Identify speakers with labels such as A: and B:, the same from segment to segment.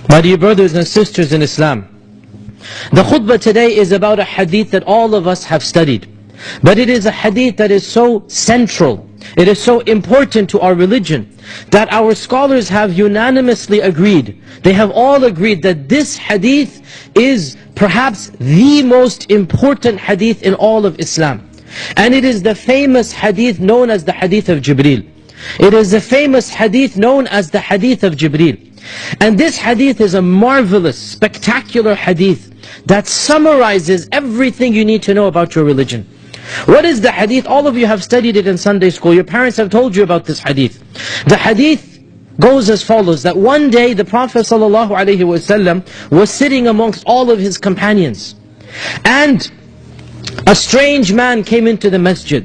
A: My dear brothers and sisters in Islam, the khutbah today is about a hadith that all of us have studied. But it is a hadith that is so central, it is so important to our religion, that our scholars have unanimously agreed. They have all agreed that this hadith is perhaps the most important hadith in all of Islam. And it is the famous hadith known as the hadith of Jibrael. It is the famous hadith known as the hadith of Jibrael. And this hadith is a marvelous, spectacular hadith that summarizes everything you need to know about your religion. What is the hadith? All of you have studied it in Sunday school. Your parents have told you about this hadith. The hadith goes as follows, that one day the Prophet ﷺ was sitting amongst all of his companions. And a strange man came into the masjid.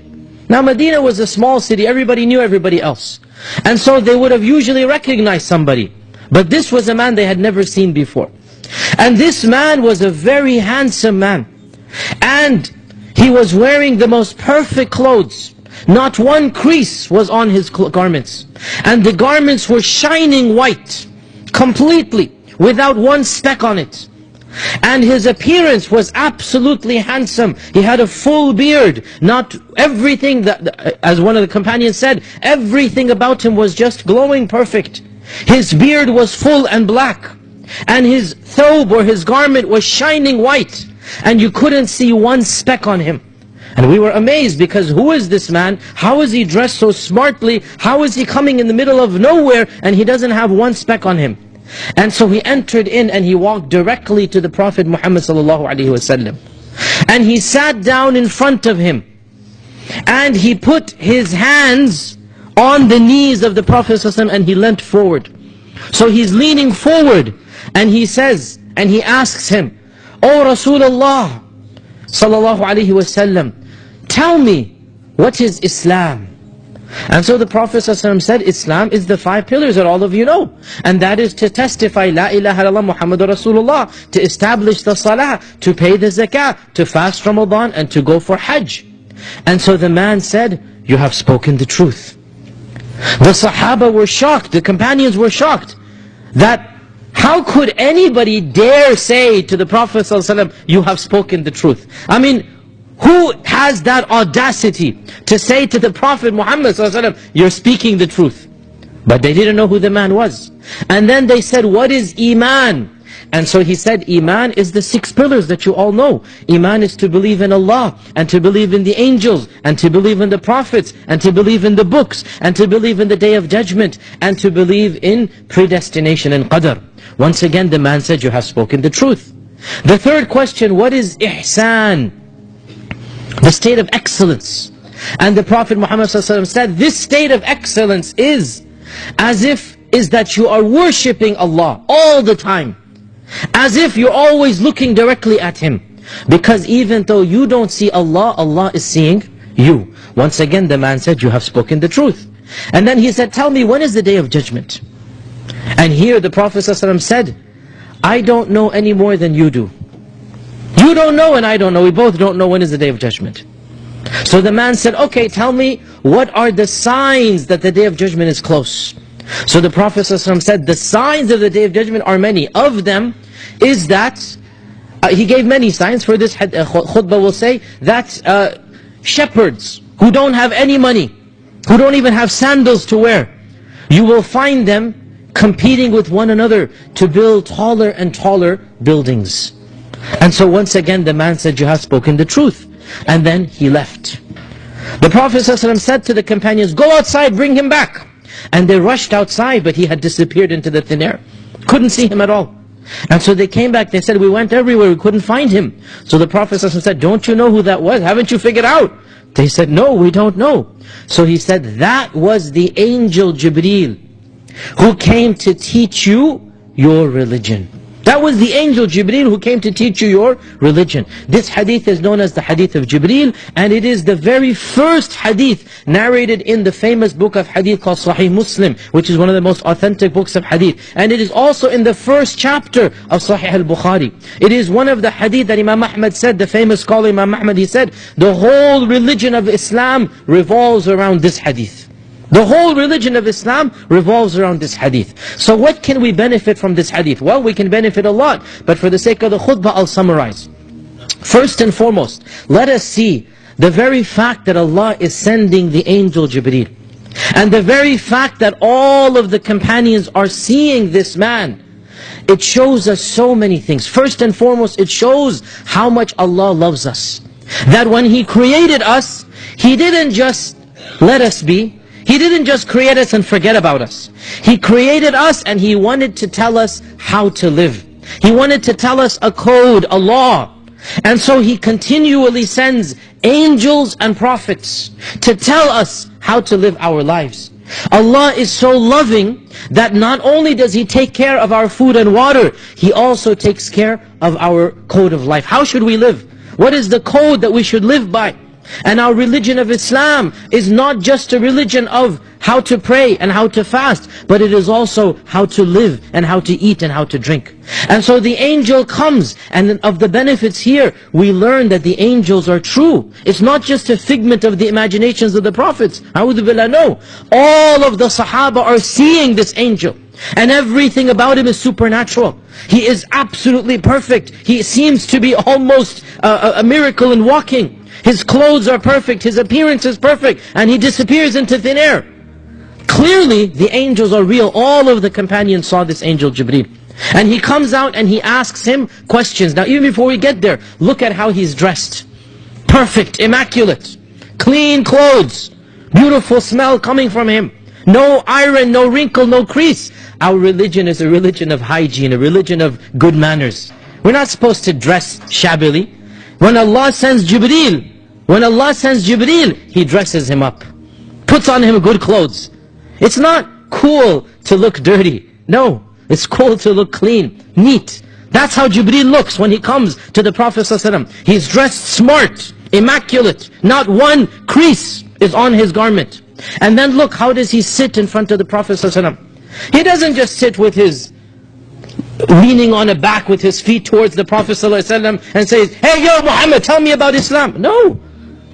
A: Now Medina was a small city, everybody knew everybody else. And so they would have usually recognized somebody. But this was a man they had never seen before. And this man was a very handsome man. And he was wearing the most perfect clothes. Not one crease was on his garments. And the garments were shining white, completely, without one speck on it. And his appearance was absolutely handsome. He had a full beard. Not everything, that, as one of the companions said, everything about him was just glowing perfect. His beard was full and black. And his thobe or his garment was shining white. And you couldn't see one speck on him. And we were amazed, because who is this man? How is he dressed so smartly? How is he coming in the middle of nowhere and he doesn't have one speck on him? And so he entered in and he walked directly to the Prophet Muhammad ﷺ. And he sat down in front of him. And he put his hands on the knees of the Prophet ﷺ and he leant forward. So he's leaning forward and he says, and he asks him, "O Rasulullah sallallahu alaihi wasallam, tell me, what is Islam?" And so the Prophet ﷺ said, Islam is the 5 pillars that all of you know. And that is to testify, La ilaha illallah Muhammadur Rasulullah, to establish the salah, to pay the zakah, to fast Ramadan, and to go for Hajj. And so the man said, "You have spoken the truth." The Sahaba were shocked, the companions were shocked, that how could anybody dare say to the Prophet ﷺ, "You have spoken the truth"? I mean, who has that audacity to say to the Prophet Muhammad ﷺ, "You're speaking the truth"? But they didn't know who the man was. And then they said, "What is Iman?" And so he said, Iman is the 6 pillars that you all know. Iman is to believe in Allah, and to believe in the angels, and to believe in the prophets, and to believe in the books, and to believe in the day of judgment, and to believe in predestination and qadr. Once again the man said, "You have spoken the truth." The third question, what is ihsan? The state of excellence. And the Prophet Muhammad ﷺ said, this state of excellence is that you are worshipping Allah all the time. As if you're always looking directly at Him. Because even though you don't see Allah, Allah is seeing you. Once again the man said, "You have spoken the truth." And then he said, "Tell me, when is the day of judgment?" And here the Prophet ﷺ said, "I don't know any more than you do. You don't know and I don't know. We both don't know when is the day of judgment." So the man said, "Okay, tell me, what are the signs that the day of judgment is close?" So the Prophet ﷺ said, the signs of the day of judgment are many. Of them is that, he gave many signs. For this khutbah will say that shepherds who don't have any money, who don't even have sandals to wear, you will find them competing with one another to build taller and taller buildings. And so once again the man said, "You have spoken the truth." And then he left. The Prophet ﷺ said to the companions, "Go outside, bring him back." And they rushed outside, but he had disappeared into the thin air. Couldn't see him at all. And so they came back, they said, "We went everywhere, we couldn't find him." So the Prophet ﷺ said, "Don't you know who that was? Haven't you figured out?" They said, "No, we don't know." So he said, "That was the angel Jibrael, who came to teach you your religion." That was the angel Jibrael who came to teach you your religion. This hadith is known as the hadith of Jibrael, and it is the very first hadith narrated in the famous book of hadith called Sahih Muslim, which is one of the most authentic books of hadith. And it is also in the first chapter of Sahih al-Bukhari. It is one of the hadith that Imam Ahmad said, the famous scholar Imam Ahmad, he said, the whole religion of Islam revolves around this hadith. The whole religion of Islam revolves around this hadith. So what can we benefit from this hadith? Well, we can benefit a lot, but for the sake of the khutbah, I'll summarize. First and foremost, let us see the very fact that Allah is sending the angel Jibrael, and the very fact that all of the companions are seeing this man, it shows us so many things. First and foremost, it shows how much Allah loves us. That when He created us, He didn't just let us be. He didn't just create us and forget about us. He created us and He wanted to tell us how to live. He wanted to tell us a code, a law. And so He continually sends angels and prophets to tell us how to live our lives. Allah is so loving that not only does He take care of our food and water, He also takes care of our code of life. How should we live? What is the code that we should live by? And our religion of Islam is not just a religion of how to pray and how to fast, but it is also how to live and how to eat and how to drink. And so the angel comes, and of the benefits here, we learn that the angels are true. It's not just a figment of the imaginations of the prophets. A'udhu billah, no. All of the Sahaba are seeing this angel. And everything about him is supernatural. He is absolutely perfect. He seems to be almost a miracle in walking. His clothes are perfect, his appearance is perfect, and he disappears into thin air. Clearly, the angels are real. All of the companions saw this angel Jibreel. And he comes out and he asks him questions. Now even before we get there, look at how he's dressed. Perfect, immaculate, clean clothes, beautiful smell coming from him. No iron, no wrinkle, no crease. Our religion is a religion of hygiene, a religion of good manners. We're not supposed to dress shabbily. When Allah sends Jibreel, He dresses him up, puts on him good clothes. It's not cool to look dirty. No, it's cool to look clean, neat. That's how Jibreel looks when he comes to the Prophet ﷺ. He's dressed smart, immaculate. Not one crease is on his garment. And then look, how does he sit in front of the Prophet ﷺ? He doesn't just sit with his leaning on a back with his feet towards the Prophet ﷺ and says, "Hey, yo Muhammad, tell me about Islam." No,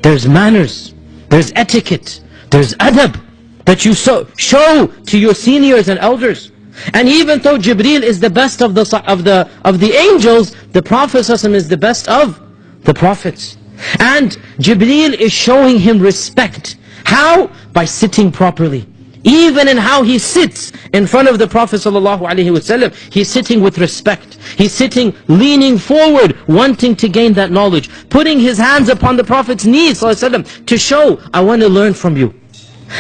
A: there's manners, there's etiquette, there's adab that you show to your seniors and elders. And even though Jibreel is the best of the angels, the Prophet ﷺ is the best of the prophets. And Jibreel is showing him respect. How? By sitting properly. Even in how he sits in front of the Prophet ﷺ, he's sitting with respect. He's sitting leaning forward, wanting to gain that knowledge. Putting his hands upon the Prophet's knees ﷺ, to show, I want to learn from you.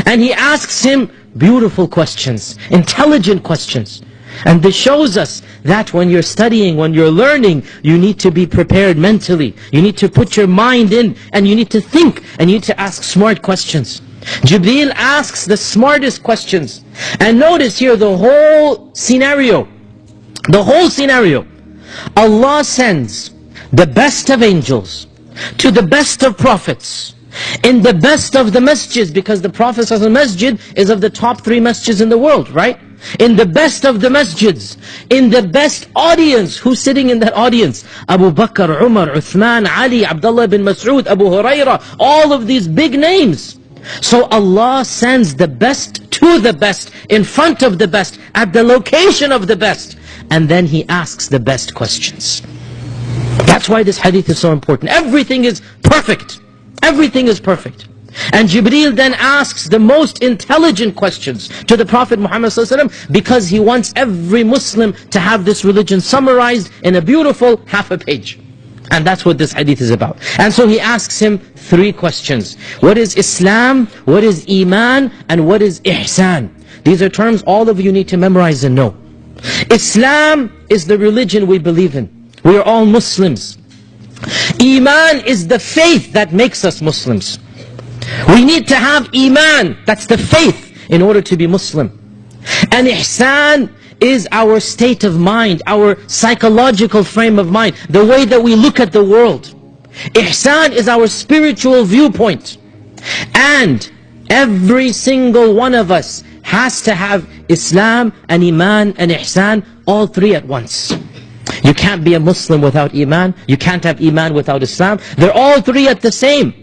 A: And he asks him beautiful questions, intelligent questions. And this shows us that when you're studying, when you're learning, you need to be prepared mentally. You need to put your mind in, and you need to think, and you need to ask smart questions. Jibreel asks the smartest questions. And notice here the whole scenario. Allah sends the best of angels to the best of prophets in the best of the masjids, because the Prophet's masjid is of the top 3 masjids in the world, right? In the best of the masjids, in the best audience. Who's sitting in that audience? Abu Bakr, Umar, Uthman, Ali, Abdullah bin Mas'ud, Abu Hurairah, all of these big names. So Allah sends the best to the best, in front of the best, at the location of the best. And then He asks the best questions. That's why this hadith is so important. Everything is perfect. Everything is perfect. And Jibreel then asks the most intelligent questions to the Prophet Muhammad ﷺ, because he wants every Muslim to have this religion summarized in a beautiful half a page. And that's what this hadith is about. And so he asks him 3 questions. What is Islam? What is Iman? And what is Ihsan? These are terms all of you need to memorize and know. Islam is the religion we believe in. We are all Muslims. Iman is the faith that makes us Muslims. We need to have Iman, that's the faith, in order to be Muslim. And Ihsan is our state of mind, our psychological frame of mind, the way that we look at the world. Ihsan is our spiritual viewpoint. And every single one of us has to have Islam and Iman and Ihsan, all 3 at once. You can't be a Muslim without Iman. You can't have Iman without Islam. They're all 3 at the same.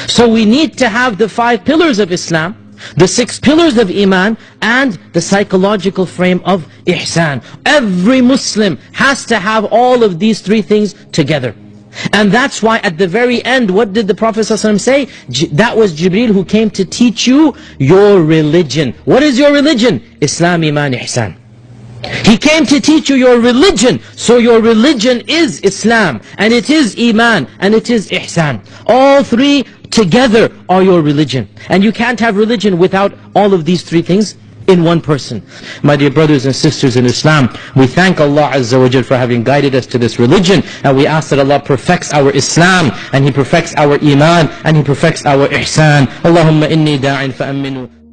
A: So we need to have the 5 pillars of Islam. the 6 pillars of Iman, and the psychological frame of Ihsan. Every Muslim has to have all of these 3 things together. And that's why at the very end, what did the Prophet ﷺ say? That was Jibrael who came to teach you your religion. What is your religion? Islam, Iman, Ihsan. He came to teach you your religion. So your religion is Islam, and it is Iman, and it is Ihsan. All 3 together are your religion. And you can't have religion without all of these 3 things in one person. My dear brothers and sisters in Islam, we thank Allah Azza wa Jal for having guided us to this religion, and we ask that Allah perfects our Islam, and He perfects our Iman, and He perfects our Ihsan. Allahumma inni da'in fa'aminu.